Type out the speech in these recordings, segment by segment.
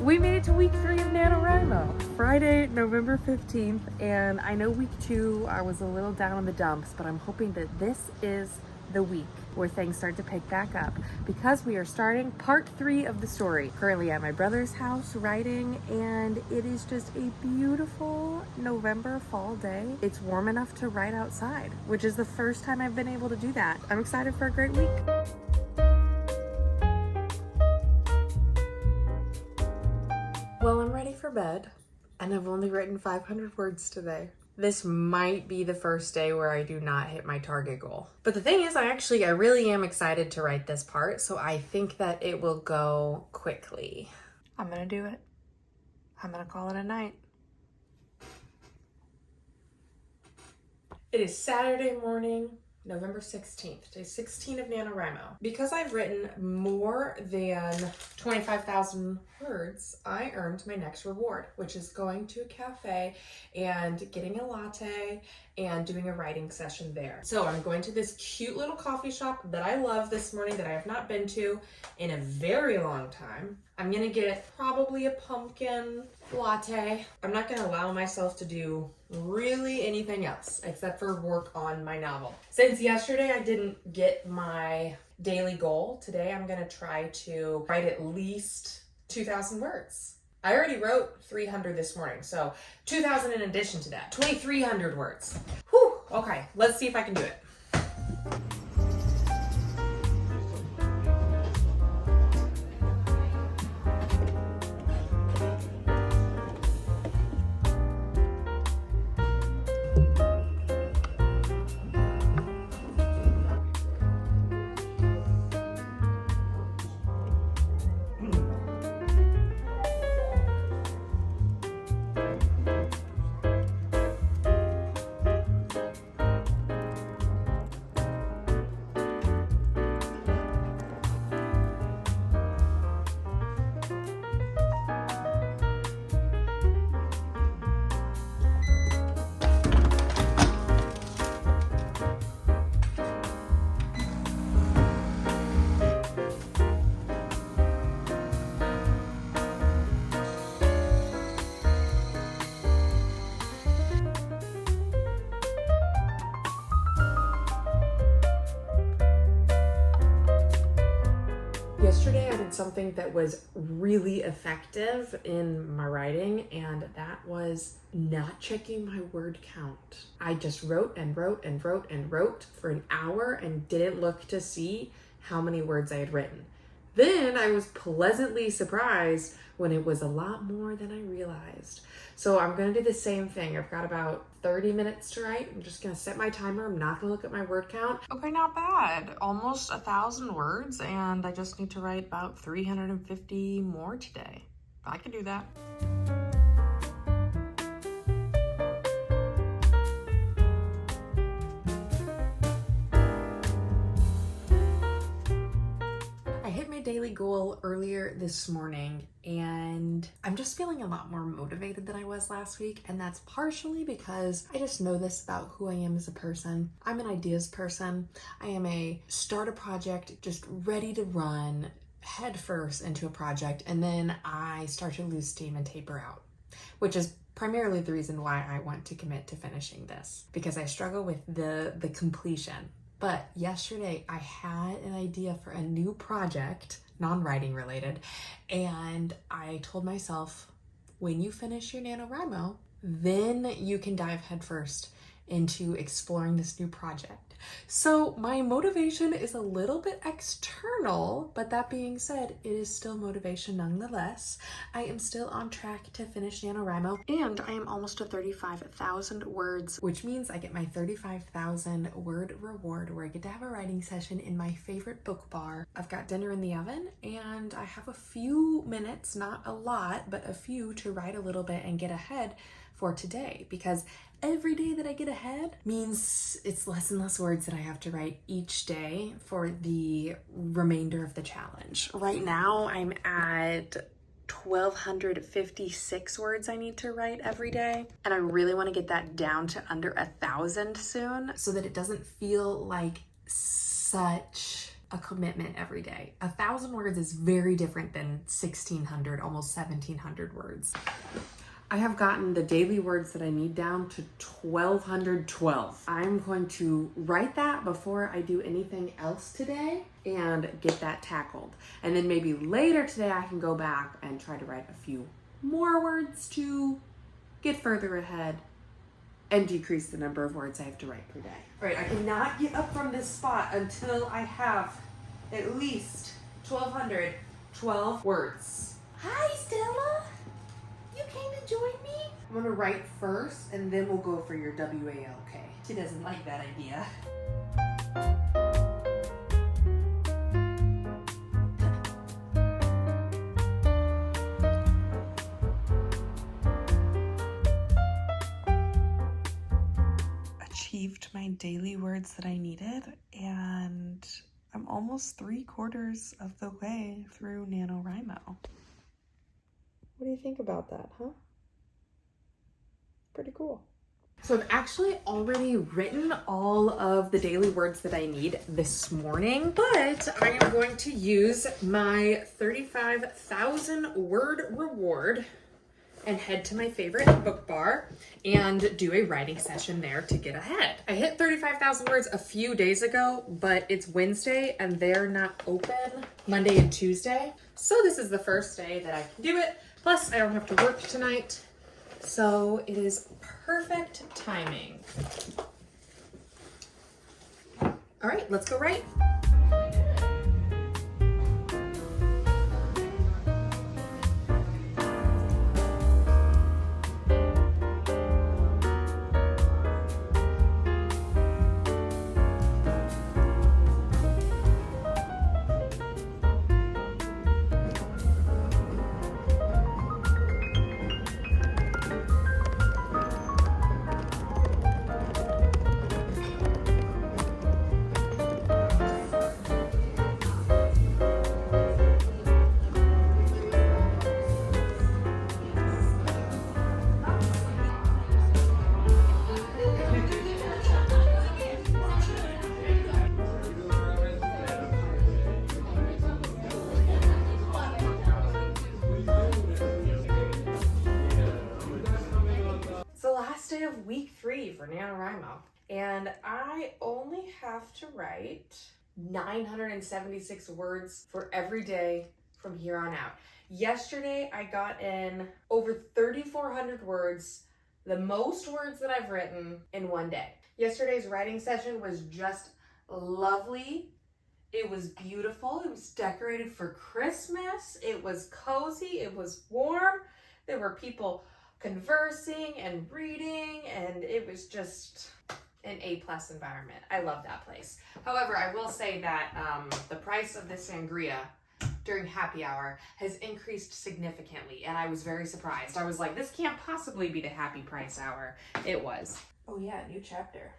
We made it to week 3 of NaNoWriMo, Friday, November 15th, and I know week 2 I was a little down in the dumps, but I'm hoping that this is the week where things start to pick back up because we are starting part 3 of the story. Currently at my brother's house writing, and it is just a beautiful November fall day. It's warm enough to write outside, which is the first time I've been able to do that. I'm excited for a great week. Well, I'm ready for bed, and I've only written 500 words today. This might be the first day where I do not hit my target goal. But the thing is, I really am excited to write this part, so I think that it will go quickly. I'm gonna do it. I'm gonna call it a night. It is Saturday morning, November 16th, day 16 of NaNoWriMo. Because I've written more than 25,000 words, I earned my next reward, which is going to a cafe and getting a latte and doing a writing session there. So I'm going to this cute little coffee shop that I love this morning that I have not been to in a very long time. I'm gonna get probably a pumpkin latte. I'm not gonna allow myself to do really anything else except for work on my novel. Since yesterday I didn't get my daily goal, today I'm gonna try to write at least 2,000 words. I already wrote 300 this morning, so 2,000 in addition to that, 2,300 words. Whew, okay, let's see if I can do it. Yesterday I did something that was really effective in my writing, and that was not checking my word count. I just wrote and wrote and wrote and wrote for an hour and didn't look to see how many words I had written. Then I was pleasantly surprised when it was a lot more than I realized. So I'm gonna do the same thing. I've got about 30 minutes to write. I'm just gonna set my timer. I'm not gonna look at my word count. Okay, not bad. Almost 1,000 words, and I just need to write about 350 more today. I can do that. Daily goal earlier this morning, and I'm just feeling a lot more motivated than I was last week, and that's partially because I just know this about who I am as a person. I'm an ideas person. I am a start a project just ready to run head first into a project, and then I start to lose steam and taper out, which is primarily the reason why I want to commit to finishing this, because I struggle with the completion. But yesterday I had an idea for a new project, non-writing related, and I told myself, when you finish your NaNoWriMo, then you can dive headfirst into exploring this new project. So my motivation is a little bit external, but that being said, it is still motivation nonetheless. I am still on track to finish NaNoWriMo, and I am almost to 35,000 words, which means I get my 35,000 word reward where I get to have a writing session in my favorite book bar. I've got dinner in the oven, and I have a few minutes, not a lot, but a few, to write a little bit and get ahead for today, because every day that I get ahead means it's less and less words that I have to write each day for the remainder of the challenge. Right now I'm at 1,256 words I need to write every day, and I really want to get that down to under 1,000 soon so that it doesn't feel like such a commitment every day. 1,000 words is very different than 1,600, almost 1,700 words. I have gotten the daily words that I need down to 1,212. I'm going to write that before I do anything else today and get that tackled. And then maybe later today I can go back and try to write a few more words to get further ahead and decrease the number of words I have to write per day. All right, I cannot get up from this spot until I have at least 1,212 words. Hi, Stella. You came to join me? I'm gonna write first and then we'll go for your WALK. She doesn't like that idea. Achieved my daily words that I needed, and I'm almost 3/4 of the way through NaNoWriMo. What do you think about that, huh? Pretty cool. So I've actually already written all of the daily words that I need this morning, but I am going to use my 35,000 word reward and head to my favorite book bar and do a writing session there to get ahead. I hit 35,000 words a few days ago, but it's Wednesday and they're not open Monday and Tuesday. So this is the first day that I can do it. Plus I don't have to work tonight. So it is perfect timing. All right, let's go write. Day of week 3 for NaNoWriMo, and I only have to write 976 words for every day from here on out. Yesterday I got in over 3,400 words, the most words that I've written in one day. Yesterday's writing session was just lovely. It was beautiful. It was decorated for Christmas. It was cozy. It was warm. There were people conversing and reading, and it was just an A+ environment. I love that place. However, I will say that the price of this sangria during happy hour has increased significantly, and I was very surprised. I was like, this can't possibly be the happy price hour. It was. Oh yeah, new chapter.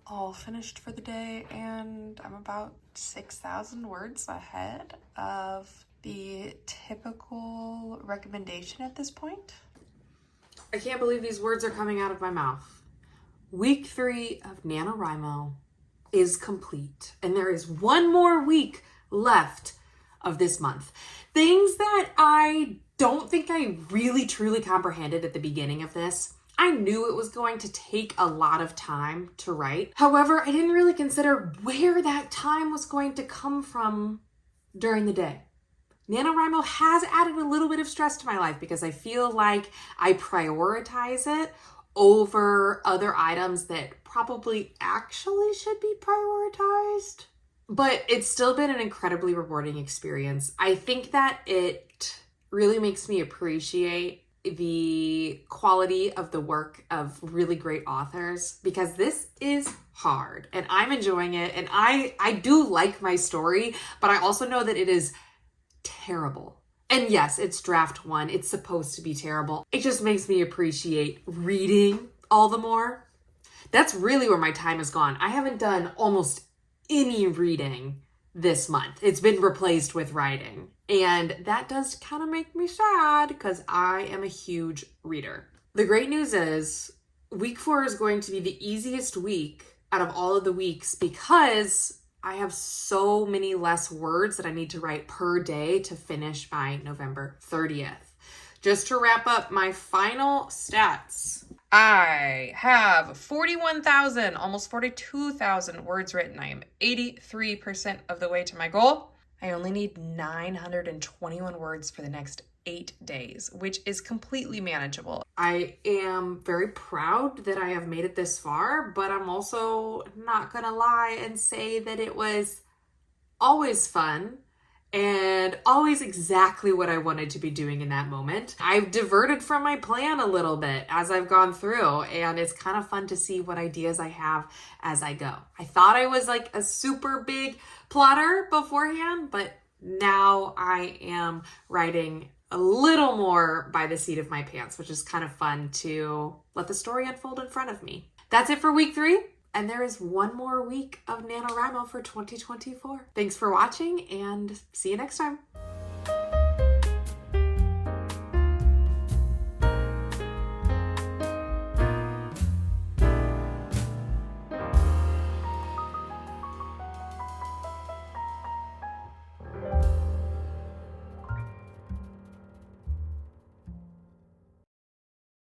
All finished for the day, and I'm about 6,000 words ahead of the typical recommendation at this point. I can't believe these words are coming out of my mouth. Week 3 of NaNoWriMo is complete, and there is one more week left of this month. Things that I don't think I really truly comprehended at the beginning of this. I knew it was going to take a lot of time to write. However, I didn't really consider where that time was going to come from during the day. NaNoWriMo has added a little bit of stress to my life because I feel like I prioritize it over other items that probably actually should be prioritized. But it's still been an incredibly rewarding experience. I think that it really makes me appreciate the quality of the work of really great authors, because this is hard and I'm enjoying it, and I do like my story, but I also know that it is terrible. And yes, it's draft 1. It's supposed to be terrible. It just makes me appreciate reading all the more. That's really where my time has gone. I haven't done almost any reading this month. It's been replaced with writing. And that does kind of make me sad because I am a huge reader. The great news is Week 4 is going to be the easiest week out of all of the weeks because I have so many less words that I need to write per day to finish by November 30th. Just to wrap up my final stats, I have 41,000, almost 42,000 words written. I am 83% of the way to my goal. I only need 921 words for the next 8 days, which is completely manageable. I am very proud that I have made it this far, but I'm also not gonna lie and say that it was always fun and always exactly what I wanted to be doing in that moment. I've diverted from my plan a little bit as I've gone through, and it's kind of fun to see what ideas I have as I go. I thought I was like a super big plotter beforehand, but now I am writing a little more by the seat of my pants, which is kind of fun to let the story unfold in front of me. That's it for week 3. And there is one more week of NaNoWriMo for 2024. Thanks for watching and see you next time.